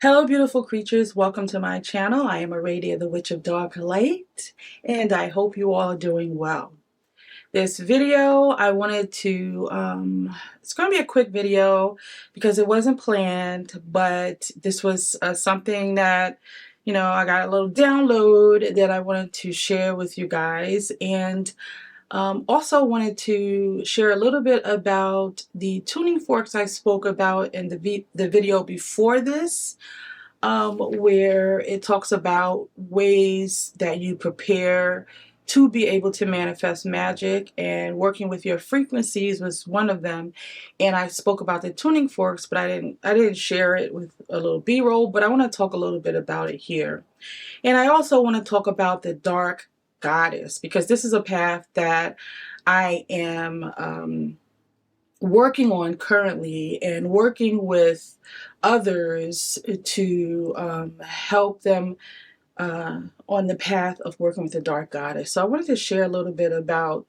Hello, beautiful creatures. Welcome to my channel. I am Aradia, the Witch of Dark Light, and I hope you all are doing well. This video, I wanted to, it's going to be a quick video because it wasn't planned, but this was something that, I got a little download that I wanted to share with you guys. And also wanted to share a little bit about the tuning forks I spoke about in the video before this, where it talks about ways that you prepare to be able to manifest magic, and working with your frequencies was one of them. And I spoke about the tuning forks, but I didn't share it with a little B-roll, but I want to talk a little bit about it here. And I also want to talk about the dark goddess, because this is a path that I am working on currently, and working with others to help them on the path of working with the dark goddess. So I wanted to share a little bit about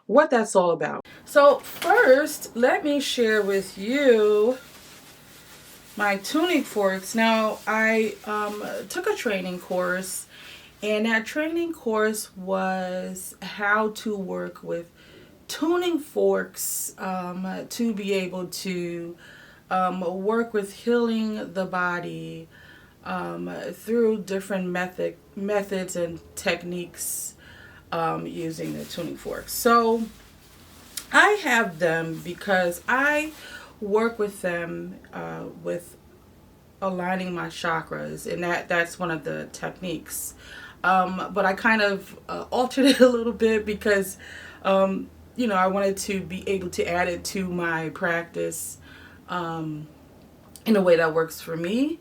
what that's all about. So first, let me share with you my tuning forks. Now, I took a training course, and that training course was how to work with tuning forks to be able to work with healing the body through different methods and techniques using the tuning forks. So I have them because I work with them with aligning my chakras, and that's one of the techniques. But I kind of altered it a little bit because I wanted to be able to add it to my practice in a way that works for me.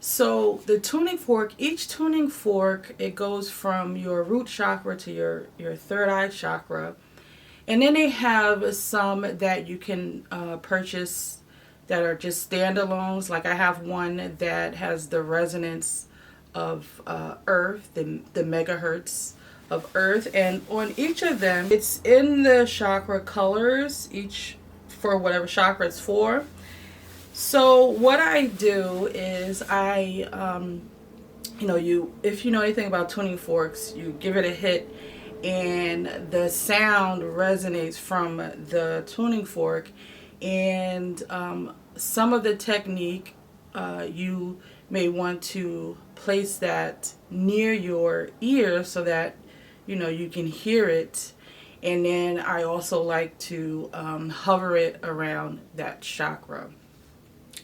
So the tuning fork, each tuning fork, it goes from your root chakra to your third eye chakra. And then they have some that you can purchase that are just standalones. Like I have one that has the resonance of Earth, the megahertz of Earth. And on each of them, it's in the chakra colors, each for whatever chakra it's for. So what I do is if you know anything about tuning forks, you give it a hit, and the sound resonates from the tuning fork. And some of the technique, you may want to place that near your ear so that you can hear it. And then I also like to hover it around that chakra.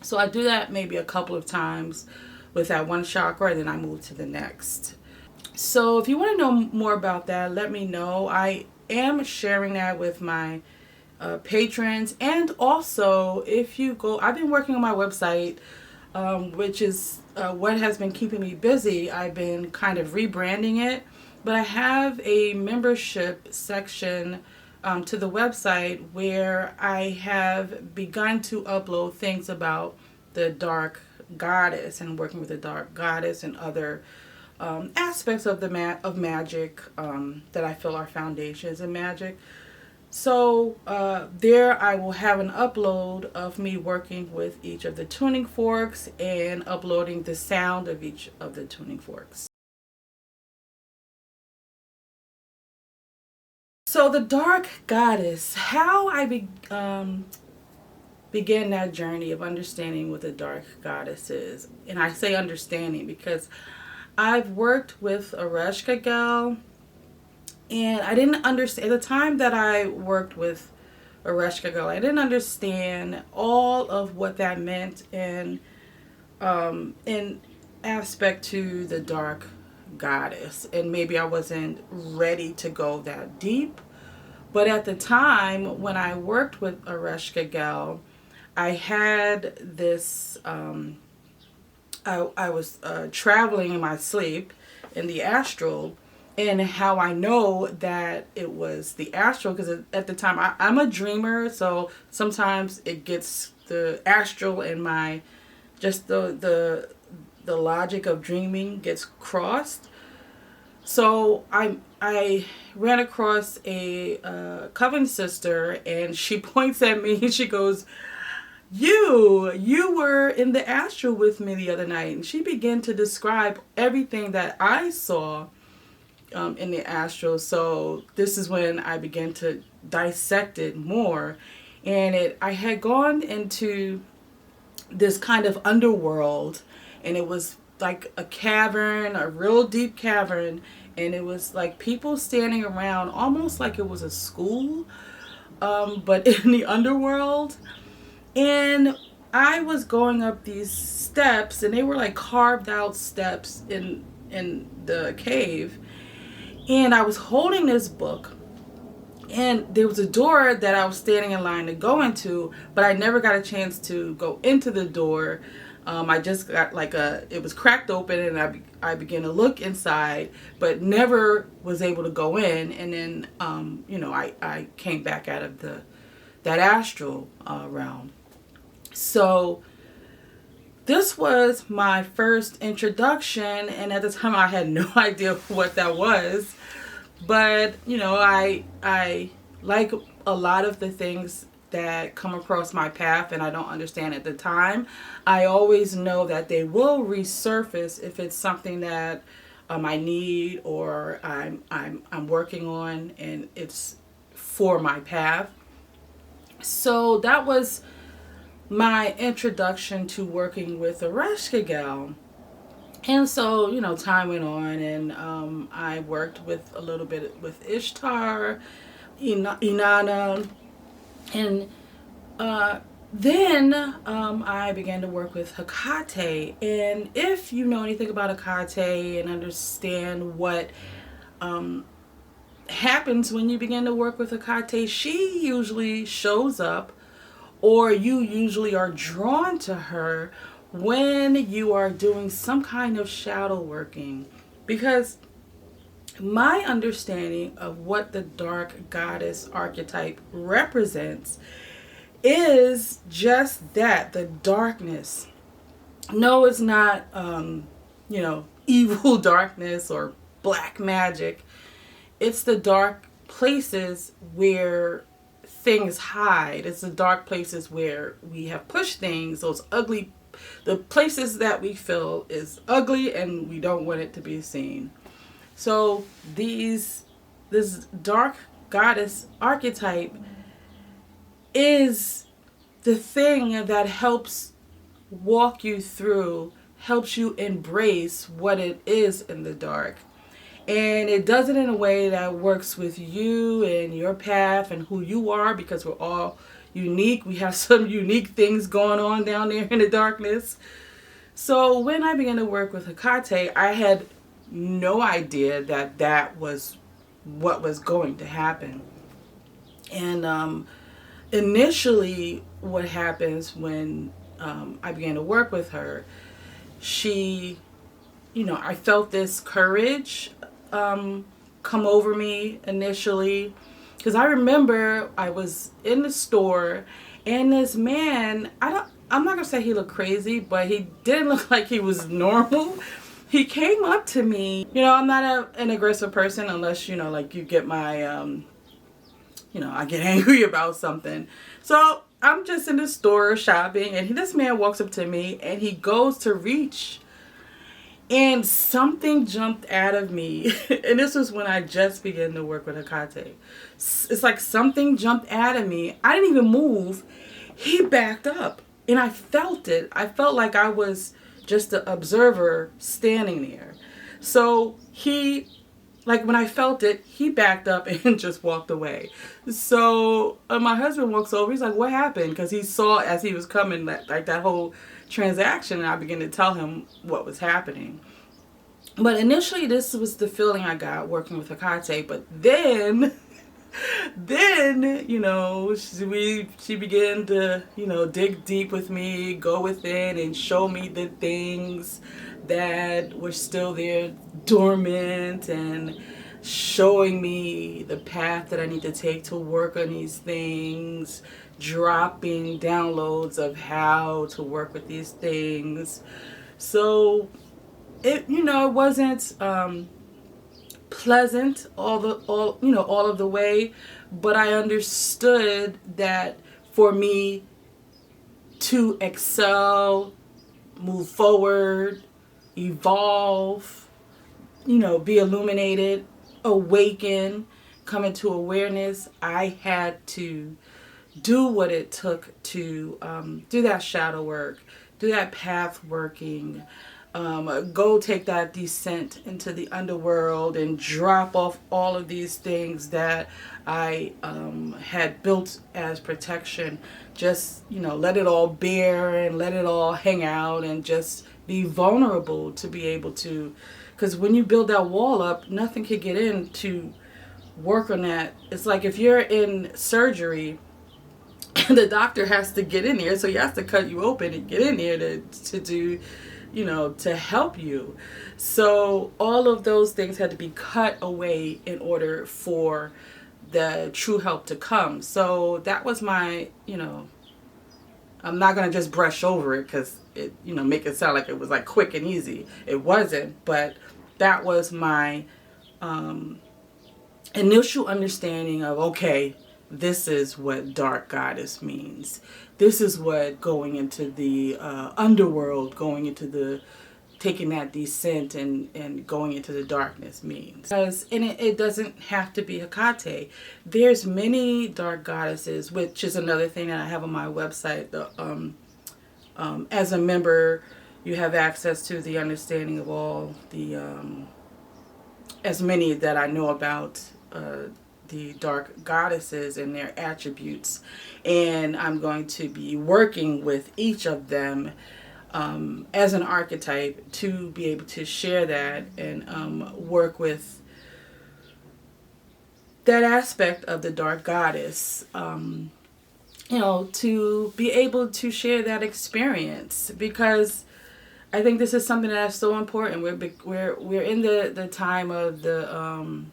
So I do that maybe a couple of times with that one chakra, and then I move to the next. So if you want to know more about that, let me know. I am sharing that with my patrons. And also, if you go, I've been working on my website, which is what has been keeping me busy. I've been kind of rebranding it, but I have a membership section to the website where I have begun to upload things about the dark goddess, and working with the dark goddess and other aspects of of magic that I feel are foundations in magic. So there I will have an upload of me working with each of the tuning forks and uploading the sound of each of the tuning forks. So the dark goddess, how I began that journey of understanding what the dark goddess is. And I say understanding because I've worked with Ereshkigal, and I didn't understand at the time that I worked with Ereshkigal. I didn't understand all of what that meant in aspect to the dark goddess, and maybe I wasn't ready to go that deep. But at the time when I worked with Ereshkigal, I had this. I was traveling in my sleep in the astral, and how I know that it was the astral, because at the time I'm a dreamer, so sometimes it gets the astral and my just the logic of dreaming gets crossed. So I ran across a coven sister, and she points at me and she goes, you were in the astral with me the other night, and she began to describe everything that I saw in the astral. So this is when I began to dissect it more, and I had gone into this kind of underworld, and it was like a cavern, a real deep cavern, and it was like people standing around, almost like it was a school, but in the underworld. And I was going up these steps, and they were like carved out steps in the cave, and I was holding this book, and there was a door that I was standing in line to go into, but I never got a chance to go into the door. I just got it was cracked open, and I began to look inside, but never was able to go in. And then, I came back out of that astral realm. So this was my first introduction, and at the time I had no idea what that was. But, I like a lot of the things that come across my path and I don't understand at the time. I always know that they will resurface if it's something that I need, or I'm working on, and it's for my path. So that was my introduction to working with Ereshkigal. And so, time went on, and I worked with a little bit with Ishtar, Inanna, and then I began to work with Hekate. And if you know anything about Hekate and understand what happens when you begin to work with Hekate, she usually shows up, or you usually are drawn to her when you are doing some kind of shadow working. Because my understanding of what the dark goddess archetype represents is just that, the darkness. No, it's not, evil darkness or black magic. It's the dark places where things hide. It's the dark places where we have pushed things, those ugly, the places that we feel is ugly and we don't want it to be seen. So this dark goddess archetype is the thing that helps walk you through, helps you embrace what it is in the dark. And it does it in a way that works with you and your path and who you are, because we're all unique. We have some unique things going on down there in the darkness. So when I began to work with Hekate, I had no idea that was what was going to happen. And initially what happens when I began to work with her, I felt this courage come over me initially, because I remember I was in the store, and this man, I'm not gonna say he looked crazy, but he didn't look like he was normal. He came up to me. I'm not an aggressive person unless you get my I get angry about something. So I'm just in the store shopping, and this man walks up to me, and he goes to reach, and something jumped out of me. And this was when I just began to work with Hekate. It's like something jumped out of me. I didn't even move. He backed up, and I felt it. I felt like I was just an observer standing there. So when I felt it, he backed up and just walked away. So my husband walks over. He's like, "What happened?" Because he saw as he was coming that whole transaction, and I began to tell him what was happening. But initially, this was the feeling I got working with Hekate. But then she began to dig deep with me, go within, and show me the things that were still there dormant, and showing me the path that I need to take to work on these things, dropping downloads of how to work with these things. So it wasn't pleasant all of the way, but I understood that for me to excel, move forward, evolve, be illuminated, awaken, come into awareness, I had to do what it took to do that shadow work, do that path working, go take that descent into the underworld and drop off all of these things that I had built as protection. Just, let it all bear and let it all hang out and just be vulnerable to be able to. Because when you build that wall up, nothing can get in to work on that. It's like if you're in surgery, the doctor has to get in there, so he has to cut you open and get in there to do, to help you. So all of those things had to be cut away in order for the true help to come. So that was my, I'm not going to just brush over it because it, make it sound like it was like quick and easy. It wasn't, but that was my initial understanding of, okay, this is what dark goddess means. This is what going into the underworld, going into the, taking that descent and going into the darkness means. Because, and it doesn't have to be Hekate. There's many dark goddesses, which is another thing that I have on my website. As a member, you have access to the understanding of all the, as many that I know about, the dark goddesses and their attributes, and I'm going to be working with each of them as an archetype to be able to share that and work with that aspect of the dark goddess, to be able to share that experience, because I think this is something that's so important. We're in the time of the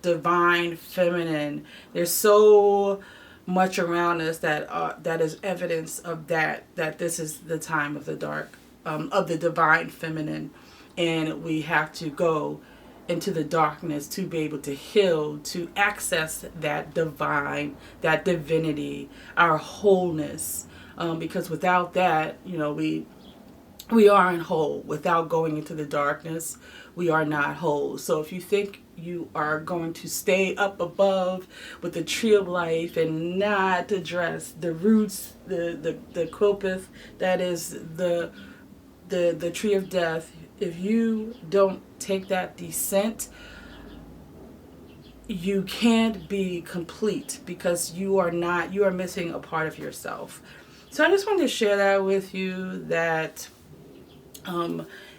divine feminine. There's so much around us that is evidence of that this is the time of the dark, of the divine feminine, and we have to go into the darkness to be able to heal, to access that divine, that divinity, our wholeness, because without that, we aren't whole. Without going into the darkness, we are not whole. So if you think you are going to stay up above with the tree of life and not address the roots, the quilpith, that is the tree of death, if you don't take that descent, you can't be complete, because you are missing a part of yourself. So I just wanted to share that with you, that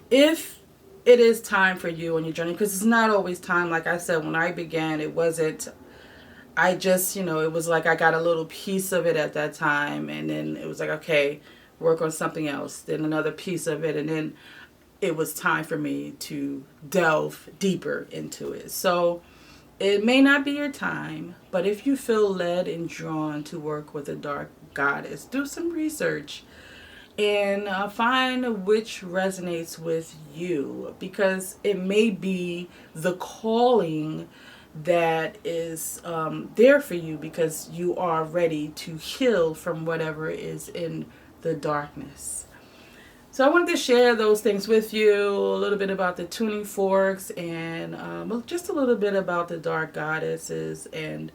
if it is time for you on your journey, because it's not always time. Like I said, when I began, it wasn't, I just, it was like I got a little piece of it at that time, and then it was like, okay, work on something else, then another piece of it, and then it was time for me to delve deeper into it. So it may not be your time, but if you feel led and drawn to work with a dark goddess, do some research and find which resonates with you, because it may be the calling that is there for you, because you are ready to heal from whatever is in the darkness. So I wanted to share those things with you, a little bit about the tuning forks, and just a little bit about the dark goddesses, and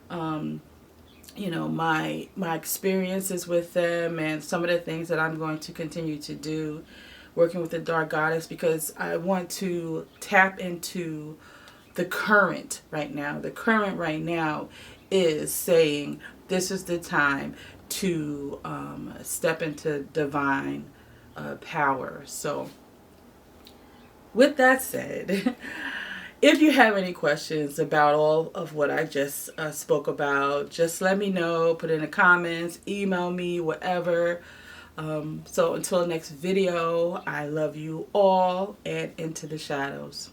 my experiences with them, and some of the things that I'm going to continue to do working with the dark goddess, because I want to tap into the current right now. The current right now is saying this is the time to step into divine power. So with that said, if you have any questions about all of what I just spoke about, just let me know, put in the comments, email me, whatever. So until the next video, I love you all, and into the shadows.